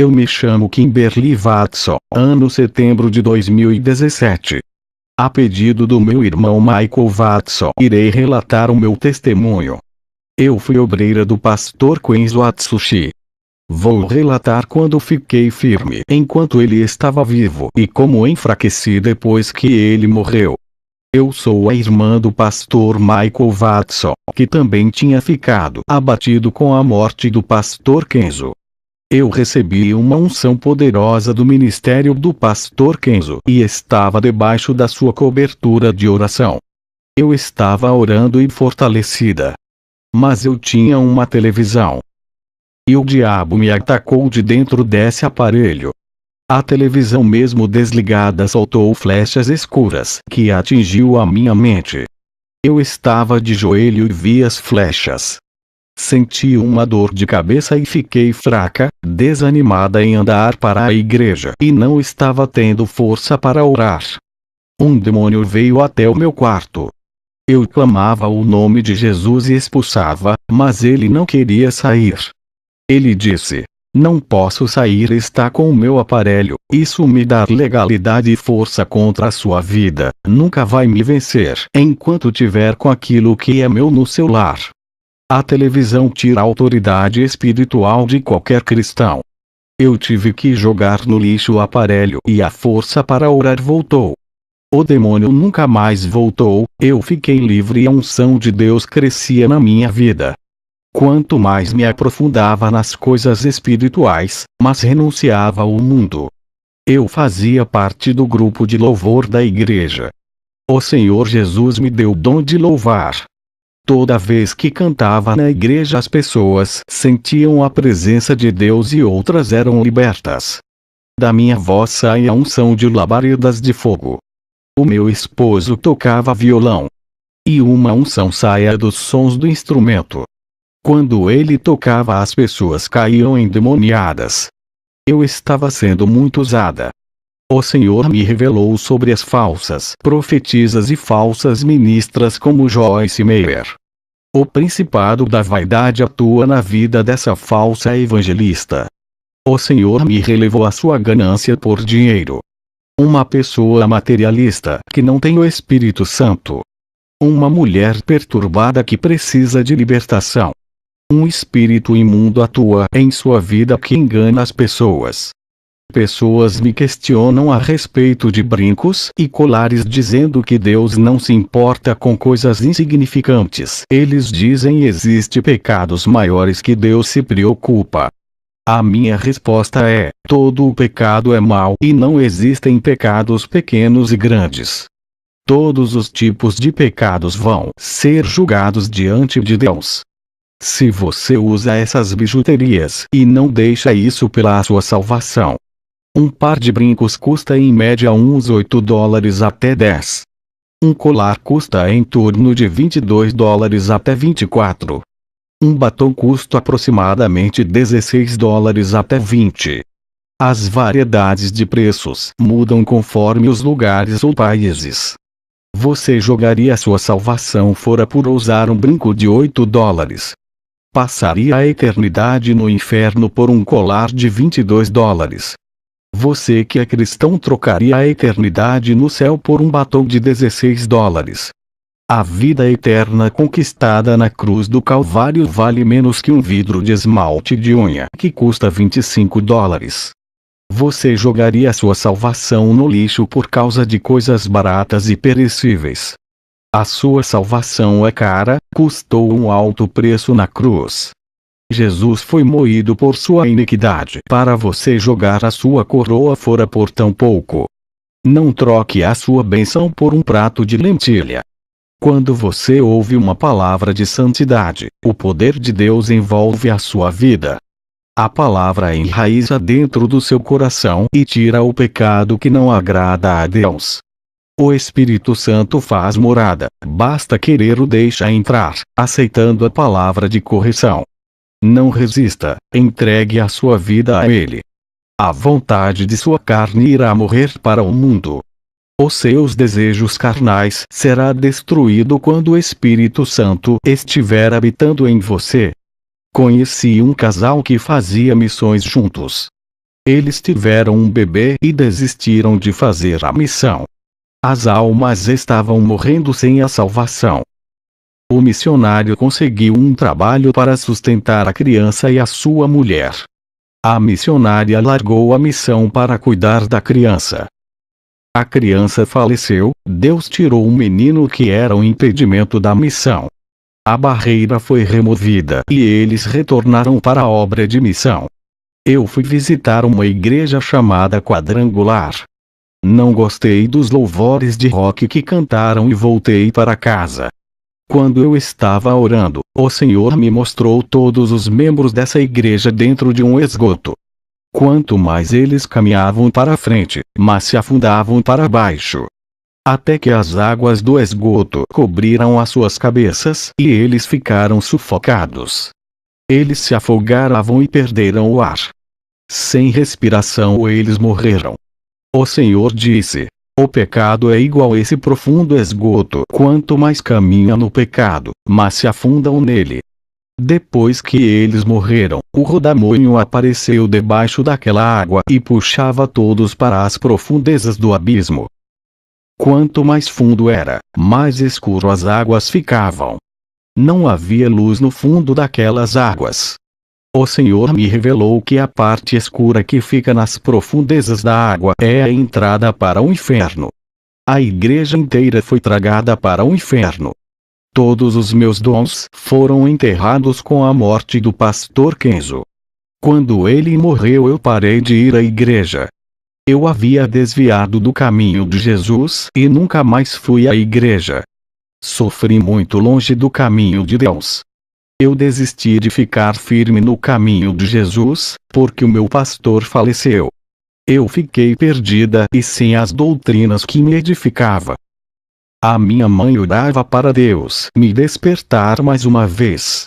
Eu me chamo Kimberly Watson, ano setembro de 2017. A pedido do meu irmão Michael Watson, irei relatar o meu testemunho. Eu fui obreira do pastor Kenzo Atsushi. Vou relatar quando fiquei firme enquanto ele estava vivo e como enfraqueci depois que ele morreu. Eu sou a irmã do pastor Michael Watson, que também tinha ficado abatido com a morte do pastor Kenzo. Eu recebi uma unção poderosa do ministério do pastor Kenzo e estava debaixo da sua cobertura de oração. Eu estava orando e fortalecida. Mas eu tinha uma televisão. E o diabo me atacou de dentro desse aparelho. A televisão mesmo desligada soltou flechas escuras que atingiu a minha mente. Eu estava de joelho e vi as flechas. Senti uma dor de cabeça e fiquei fraca, desanimada em andar para a igreja e não estava tendo força para orar. Um demônio veio até o meu quarto. Eu clamava o nome de Jesus e expulsava, mas ele não queria sair. Ele disse: "Não posso sair, está com o meu aparelho, isso me dá legalidade e força contra a sua vida, nunca vai me vencer enquanto tiver com aquilo que é meu no seu lar." A televisão tira a autoridade espiritual de qualquer cristão. Eu tive que jogar no lixo o aparelho e a força para orar voltou. O demônio nunca mais voltou, eu fiquei livre e a unção de Deus crescia na minha vida. Quanto mais me aprofundava nas coisas espirituais, mas renunciava ao mundo. Eu fazia parte do grupo de louvor da igreja. O Senhor Jesus me deu o dom de louvar. Toda vez que cantava na igreja as pessoas sentiam a presença de Deus e outras eram libertas. Da minha voz saía a unção de labaredas de fogo. O meu esposo tocava violão. E uma unção saía dos sons do instrumento. Quando ele tocava as pessoas caíam endemoniadas. Eu estava sendo muito usada. O Senhor me revelou sobre as falsas profetisas e falsas ministras como Joyce Meyer. O principado da vaidade atua na vida dessa falsa evangelista. O Senhor me relevou a sua ganância por dinheiro. Uma pessoa materialista que não tem o Espírito Santo. Uma mulher perturbada que precisa de libertação. Um espírito imundo atua em sua vida que engana as pessoas. Pessoas me questionam a respeito de brincos e colares dizendo que Deus não se importa com coisas insignificantes. Eles dizem existem pecados maiores que Deus se preocupa. A minha resposta é: todo o pecado é mau e não existem pecados pequenos e grandes. Todos os tipos de pecados vão ser julgados diante de Deus. Se você usa essas bijuterias e não deixa isso pela sua salvação. Um par de brincos custa em média uns $8 até 10. Um colar custa em torno de $22 até 24. Um batom custa aproximadamente $16 até 20. As variedades de preços mudam conforme os lugares ou países. Você jogaria sua salvação fora por usar um brinco de $8? Passaria a eternidade no inferno por um colar de $22. Você que é cristão trocaria a eternidade no céu por um batom de $16. A vida eterna conquistada na cruz do Calvário vale menos que um vidro de esmalte de unha que custa $25. Você jogaria sua salvação no lixo por causa de coisas baratas e perecíveis. A sua salvação é cara, custou um alto preço na cruz. Jesus foi moído por sua iniquidade para você jogar a sua coroa fora por tão pouco. Não troque a sua bênção por um prato de lentilha. Quando você ouve uma palavra de santidade, o poder de Deus envolve a sua vida. A palavra enraiza dentro do seu coração e tira o pecado que não agrada a Deus. O Espírito Santo faz morada, basta querer o deixa entrar, aceitando a palavra de correção. Não resista, entregue a sua vida a Ele. A vontade de sua carne irá morrer para o mundo. Os seus desejos carnais será destruído quando o Espírito Santo estiver habitando em você. Conheci um casal que fazia missões juntos. Eles tiveram um bebê e desistiram de fazer a missão. As almas estavam morrendo sem a salvação. O missionário conseguiu um trabalho para sustentar a criança e a sua mulher. A missionária largou a missão para cuidar da criança. A criança faleceu, Deus tirou o menino que era um impedimento da missão. A barreira foi removida e eles retornaram para a obra de missão. Eu fui visitar uma igreja chamada Quadrangular. Não gostei dos louvores de rock que cantaram e voltei para casa. Quando eu estava orando, o Senhor me mostrou todos os membros dessa igreja dentro de um esgoto. Quanto mais eles caminhavam para frente, mais se afundavam para baixo. Até que as águas do esgoto cobriram as suas cabeças e eles ficaram sufocados. Eles se afogaram e perderam o ar. Sem respiração eles morreram. O Senhor disse: o pecado é igual a esse profundo esgoto. Quanto mais caminham no pecado, mais se afundam nele. Depois que eles morreram, o rodamoinho apareceu debaixo daquela água e puxava todos para as profundezas do abismo. Quanto mais fundo era, mais escuro as águas ficavam. Não havia luz no fundo daquelas águas. O Senhor me revelou que a parte escura que fica nas profundezas da água é a entrada para o inferno. A igreja inteira foi tragada para o inferno. Todos os meus dons foram enterrados com a morte do pastor Kenzo. Quando ele morreu eu parei de ir à igreja. Eu havia desviado do caminho de Jesus e nunca mais fui à igreja. Sofri muito longe do caminho de Deus. Eu desisti de ficar firme no caminho de Jesus, porque o meu pastor faleceu. Eu fiquei perdida e sem as doutrinas que me edificava. A minha mãe orava para Deus me despertar mais uma vez.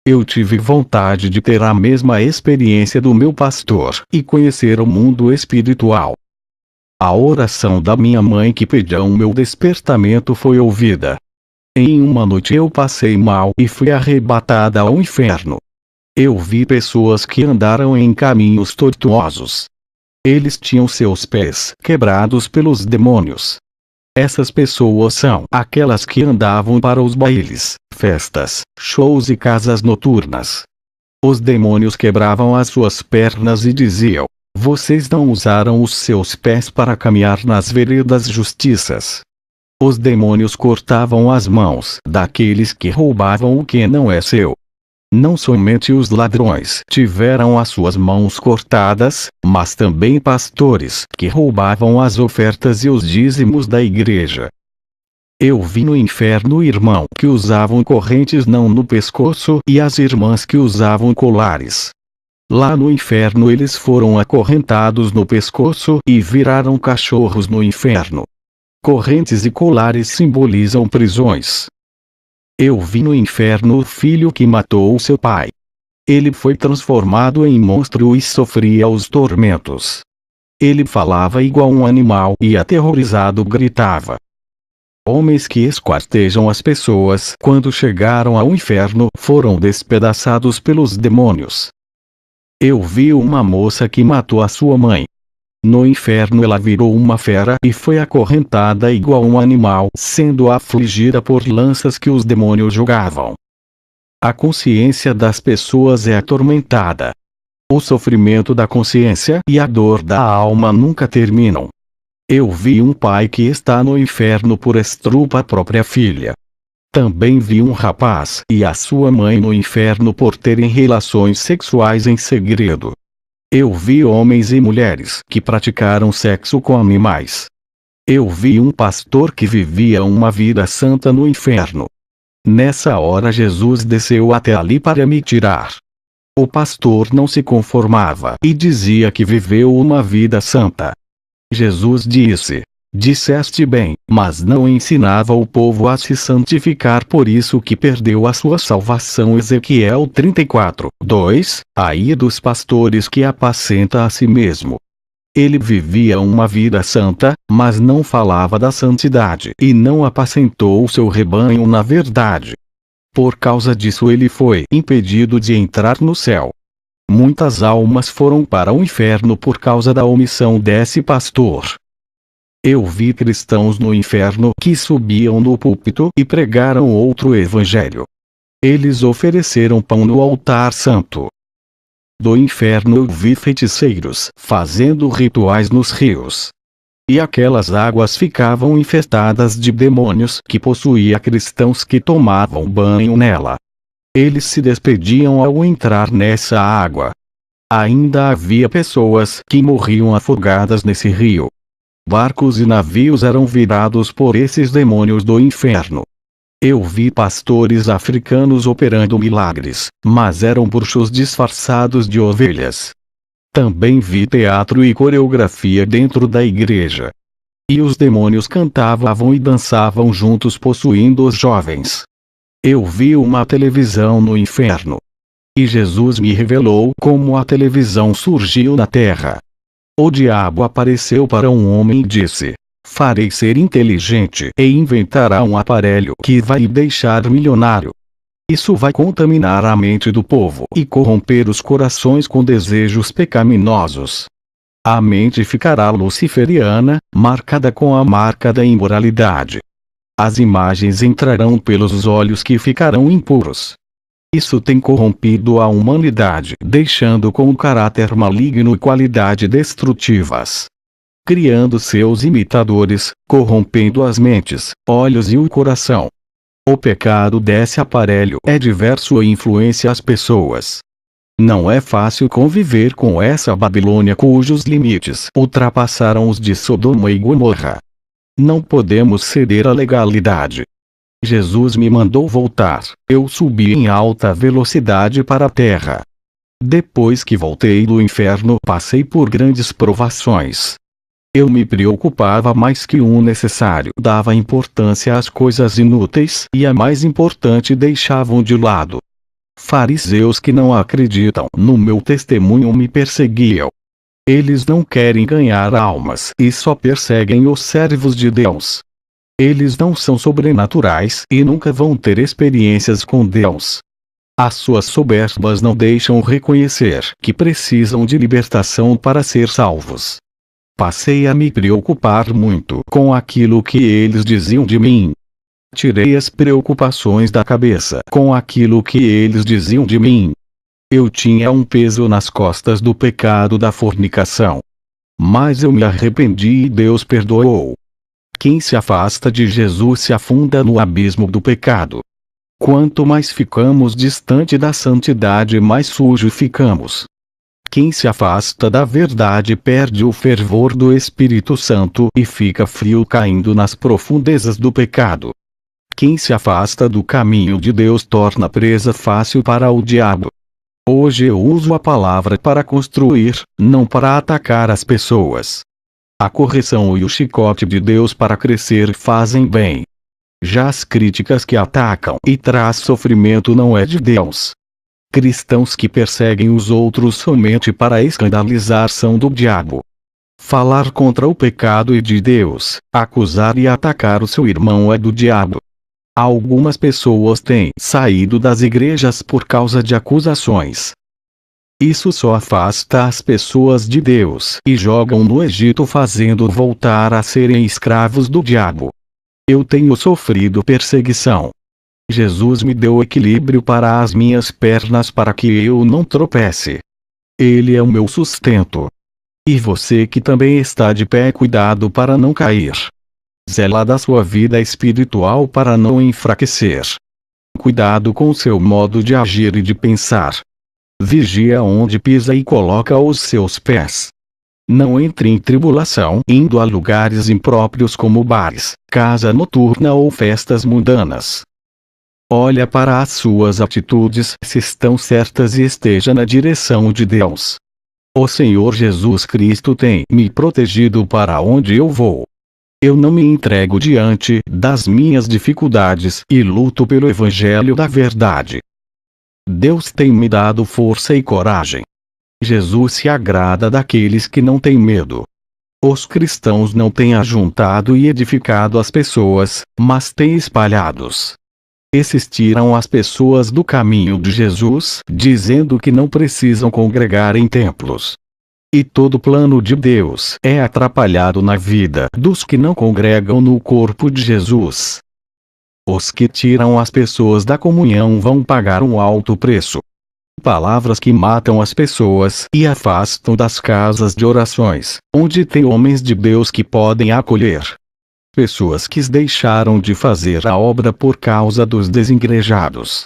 Eu tive vontade de ter a mesma experiência do meu pastor e conhecer o mundo espiritual. A oração da minha mãe que pediu o meu despertamento foi ouvida. Em uma noite eu passei mal e fui arrebatada ao inferno. Eu vi pessoas que andaram em caminhos tortuosos. Eles tinham seus pés quebrados pelos demônios. Essas pessoas são aquelas que andavam para os bailes, festas, shows e casas noturnas. Os demônios quebravam as suas pernas e diziam: vocês não usaram os seus pés para caminhar nas veredas justiças. Os demônios cortavam as mãos daqueles que roubavam o que não é seu. Não somente os ladrões tiveram as suas mãos cortadas, mas também pastores que roubavam as ofertas e os dízimos da igreja. Eu vi no inferno irmãos que usavam correntes não no pescoço e as irmãs que usavam colares. Lá no inferno eles foram acorrentados no pescoço e viraram cachorros no inferno. Correntes e colares simbolizam prisões. Eu vi no inferno o filho que matou seu pai. Ele foi transformado em monstro e sofria os tormentos. Ele falava igual um animal e aterrorizado gritava. Homens que esquartejam as pessoas quando chegaram ao inferno foram despedaçados pelos demônios. Eu vi uma moça que matou a sua mãe. No inferno ela virou uma fera e foi acorrentada igual um animal, sendo afligida por lanças que os demônios jogavam. A consciência das pessoas é atormentada. O sofrimento da consciência e a dor da alma nunca terminam. Eu vi um pai que está no inferno por estrupa a própria filha. Também vi um rapaz e a sua mãe no inferno por terem relações sexuais em segredo. Eu vi homens e mulheres que praticaram sexo com animais. Eu vi um pastor que vivia uma vida santa no inferno. Nessa hora Jesus desceu até ali para me tirar. O pastor não se conformava e dizia que viveu uma vida santa. Jesus disse: disseste bem, mas não ensinava o povo a se santificar, por isso que perdeu a sua salvação. Ezequiel 34:2. Ai dos pastores que apacenta a si mesmo. Ele vivia uma vida santa, mas não falava da santidade e não apacentou o seu rebanho na verdade. Por causa disso ele foi impedido de entrar no céu. Muitas almas foram para o inferno por causa da omissão desse pastor. Eu vi cristãos no inferno que subiam no púlpito e pregaram outro evangelho. Eles ofereceram pão no altar santo. Do inferno eu vi feiticeiros fazendo rituais nos rios. E aquelas águas ficavam infestadas de demônios que possuía cristãos que tomavam banho nela. Eles se despediam ao entrar nessa água. Ainda havia pessoas que morriam afogadas nesse rio. Barcos e navios eram virados por esses demônios do inferno. Eu vi pastores africanos operando milagres, mas eram bruxos disfarçados de ovelhas. Também vi teatro e coreografia dentro da igreja. E os demônios cantavam e dançavam juntos possuindo os jovens. Eu vi uma televisão no inferno. E Jesus me revelou como a televisão surgiu na terra. O diabo apareceu para um homem e disse: farei ser inteligente e inventará um aparelho que vai o deixar milionário. Isso vai contaminar a mente do povo e corromper os corações com desejos pecaminosos. A mente ficará luciferiana, marcada com a marca da imoralidade. As imagens entrarão pelos olhos que ficarão impuros. Isso tem corrompido a humanidade, deixando com um caráter maligno e qualidade destrutivas. Criando seus imitadores, corrompendo as mentes, olhos e o coração. O pecado desse aparelho é diverso e influencia as pessoas. Não é fácil conviver com essa Babilônia cujos limites ultrapassaram os de Sodoma e Gomorra. Não podemos ceder à legalidade. Jesus me mandou voltar. Eu subi em alta velocidade para a terra. Depois que voltei do inferno, passei por grandes provações. Eu me preocupava mais que o necessário, dava importância às coisas inúteis e a mais importante deixavam de lado. Fariseus que não acreditam no meu testemunho me perseguiam. Eles não querem ganhar almas e só perseguem os servos de Deus. Eles não são sobrenaturais e nunca vão ter experiências com Deus. As suas soberbas não deixam reconhecer que precisam de libertação para ser salvos. Passei a me preocupar muito com aquilo que eles diziam de mim. Tirei as preocupações da cabeça com aquilo que eles diziam de mim. Eu tinha um peso nas costas do pecado da fornicação. Mas eu me arrependi e Deus perdoou. Quem se afasta de Jesus se afunda no abismo do pecado. Quanto mais ficamos distante da santidade, mais sujo ficamos. Quem se afasta da verdade perde o fervor do Espírito Santo e fica frio caindo nas profundezas do pecado. Quem se afasta do caminho de Deus torna presa fácil para o diabo. Hoje eu uso a palavra para construir, não para atacar as pessoas. A correção e o chicote de Deus para crescer fazem bem. Já as críticas que atacam e traz sofrimento não é de Deus. Cristãos que perseguem os outros somente para escandalizar são do diabo. Falar contra o pecado é de Deus, acusar e atacar o seu irmão é do diabo. Algumas pessoas têm saído das igrejas por causa de acusações. Isso só afasta as pessoas de Deus e jogam no Egito fazendo voltar a serem escravos do diabo. Eu tenho sofrido perseguição. Jesus me deu equilíbrio para as minhas pernas para que eu não tropece. Ele é o meu sustento. E você que também está de pé, cuidado para não cair. Zela da sua vida espiritual para não enfraquecer. Cuidado com seu modo de agir e de pensar. Vigia onde pisa e coloca os seus pés. Não entre em tribulação indo a lugares impróprios como bares, casa noturna ou festas mundanas. Olha para as suas atitudes se estão certas e esteja na direção de Deus. O Senhor Jesus Cristo tem me protegido para onde eu vou. Eu não me entrego diante das minhas dificuldades e luto pelo Evangelho da verdade. Deus tem me dado força e coragem. Jesus se agrada daqueles que não têm medo. Os cristãos não têm ajuntado e edificado as pessoas, mas têm espalhados. Esses tiram as pessoas do caminho de Jesus, dizendo que não precisam congregar em templos. E todo plano de Deus é atrapalhado na vida dos que não congregam no corpo de Jesus. Os que tiram as pessoas da comunhão vão pagar um alto preço. Palavras que matam as pessoas e afastam das casas de orações, onde tem homens de Deus que podem acolher. Pessoas que deixaram de fazer a obra por causa dos desigrejados.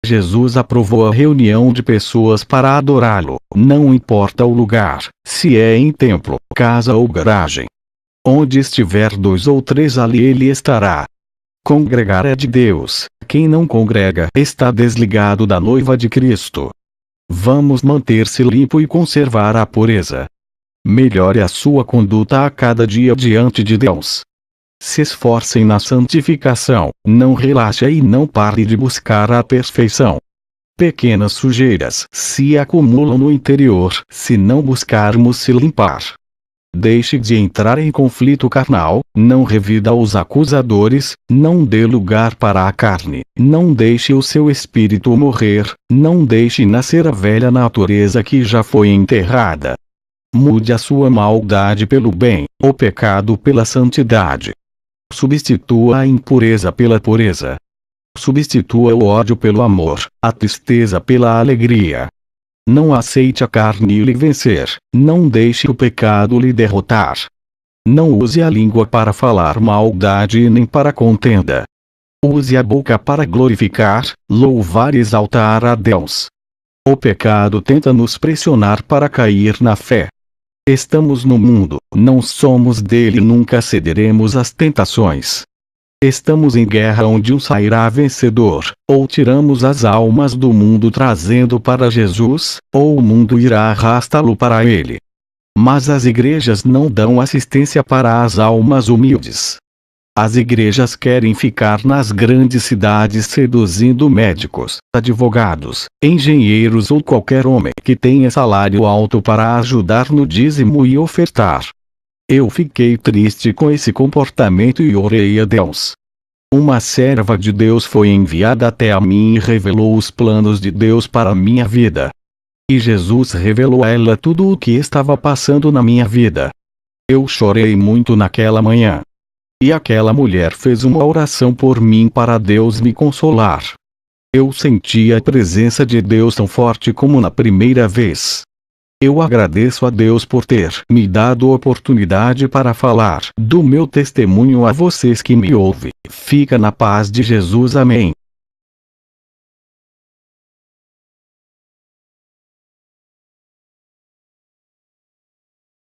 Jesus aprovou a reunião de pessoas para adorá-lo, não importa o lugar, se é em templo, casa ou garagem. Onde estiver 2 ou 3 ali ele estará. Congregar é de Deus, quem não congrega está desligado da noiva de Cristo. Vamos manter-se limpo e conservar a pureza. Melhore a sua conduta a cada dia diante de Deus. Se esforcem na santificação, não relaxe e não pare de buscar a perfeição. Pequenas sujeiras se acumulam no interior se não buscarmos se limpar. Deixe de entrar em conflito carnal, não revida os acusadores, não dê lugar para a carne, não deixe o seu espírito morrer, não deixe nascer a velha natureza que já foi enterrada. Mude a sua maldade pelo bem, o pecado pela santidade. Substitua a impureza pela pureza. Substitua o ódio pelo amor, a tristeza pela alegria. Não aceite a carne lhe vencer, não deixe o pecado lhe derrotar. Não use a língua para falar maldade nem para contenda. Use a boca para glorificar, louvar e exaltar a Deus. O pecado tenta nos pressionar para cair na fé. Estamos no mundo, não somos dele e nunca cederemos às tentações. Estamos em guerra onde um sairá vencedor, ou tiramos as almas do mundo trazendo para Jesus, ou o mundo irá arrastá-lo para ele. Mas as igrejas não dão assistência para as almas humildes. As igrejas querem ficar nas grandes cidades seduzindo médicos, advogados, engenheiros ou qualquer homem que tenha salário alto para ajudar no dízimo e ofertar. Eu fiquei triste com esse comportamento e orei a Deus. Uma serva de Deus foi enviada até a mim e revelou os planos de Deus para minha vida. E Jesus revelou a ela tudo o que estava passando na minha vida. Eu chorei muito naquela manhã. E aquela mulher fez uma oração por mim para Deus me consolar. Eu senti a presença de Deus tão forte como na primeira vez. Eu agradeço a Deus por ter me dado oportunidade para falar do meu testemunho a vocês que me ouvem. Fica na paz de Jesus. Amém.